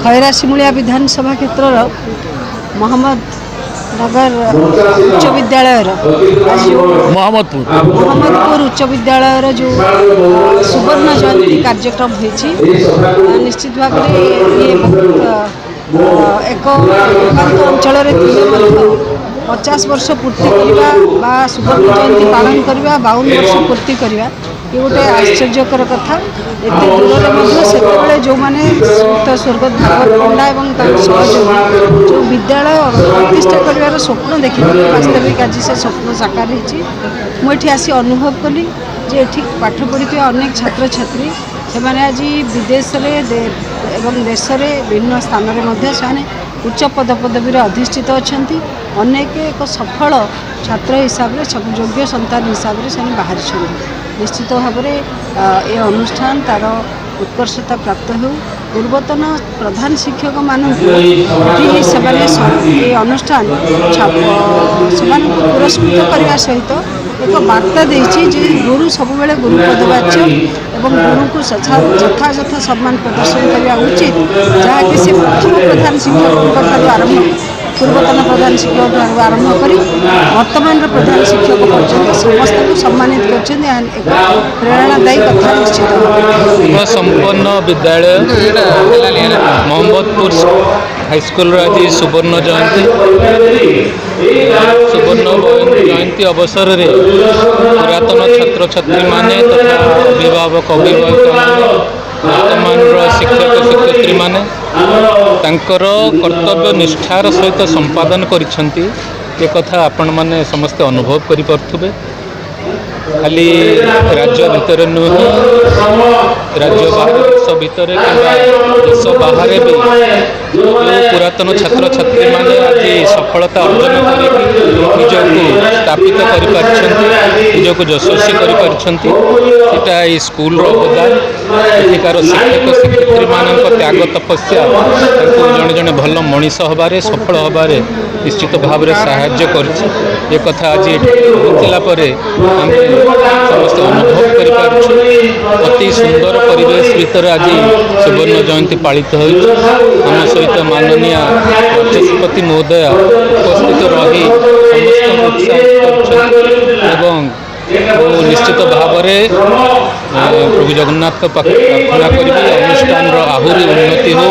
खैरा सिमुलिया विधानसभा क्षेत्र मोहम्मद नगर उच्च विद्यालय आज मोहम्मदपुर उच्च विद्यालय जो सुवर्ण जयंती कार्यक्रम होती निश्चित भाव ये बहुत एक अंचल 50 वर्ष पूर्ति करवा सुवर्ण जयंती पालन करवा 52 वर्ष पूर्ति करवा ये गोटे आश्चर्यकर कथा एत दूर से जो मैंने स्वर्गत भागवत पंडा और सहयोगी जो विद्यालय प्रतिष्ठा कर स्वप्न देखी वास्तविक आज से स्वप्न साकार होती आसी अनुभव कली जे पाठ पढ़ी अनेक छात्र छात्री से आज विदेश एवं देश में विभिन्न स्थान में उच्च पदपदवी अधिष्ठित अच्छा अनेक एक सफल छात्र हिसाब से योग्य संतान हिसाब से बाहर निश्चित भाव में ये अनुष्ठान तार उत्कर्षता प्राप्त हो पूर्वतन प्रधान शिक्षक मानक ये अनुष्ठान पुरस्कृत करने सहित एक वार्ता देछि जे गुरु सबुबले गुरुपद वाच्य एवं गुरु को यथायथ सम्मान प्रदर्शन करने उचित जहाँकि से प्रथम प्रधान शिक्षक आरंभ पूर्वतन प्रधान शिक्षक आरंभ कर वर्तमान प्रधान शिक्षक पर्यटन समस्त को सम्मानित कर प्रेरणादायी कथा निश्चित संपन्न विद्यालय मोहम्मदपुर हाईस्कल आज सुवर्ण जयंती अवसर में पुरातन छात्र छात्री माने तथा अभिभावक अभिभाविका वर्तमान शिक्षक शिक्षयित्री माने तांकर कर्तव्य निष्ठार सहित संपादन करिसेंती ए कथा आपण माने समस्त अनुभव करि परथुबे खाली राज्य भितर नुहे राज्य बाहर देश भितर देश बाहर भी जो पुरातन छात्र छात्री माने आज सफलता अर्जन कर स्थापित कर यशस्वी कर स्कूल अवदान एठिकार शिक्षक शिक्षयित्री मान त्याग तपस्या जड़े जड़े भल मनीष हबारे सफल हबारे निश्चित भाव में साहाय्य कर कथा आज पहुँचला आम समस्त अनुभव कर अति सुंदर परिवेश भितर आज सुवर्ण जयंती पालित होम सहित माननीय बाचस्पति महोदय उपस्थित रही समस्त उत्साहित कर निश्चित भाव में प्रभु जगन्नाथ प्रार्थना करी अनुष्ठान आहुरी उन्नति हो।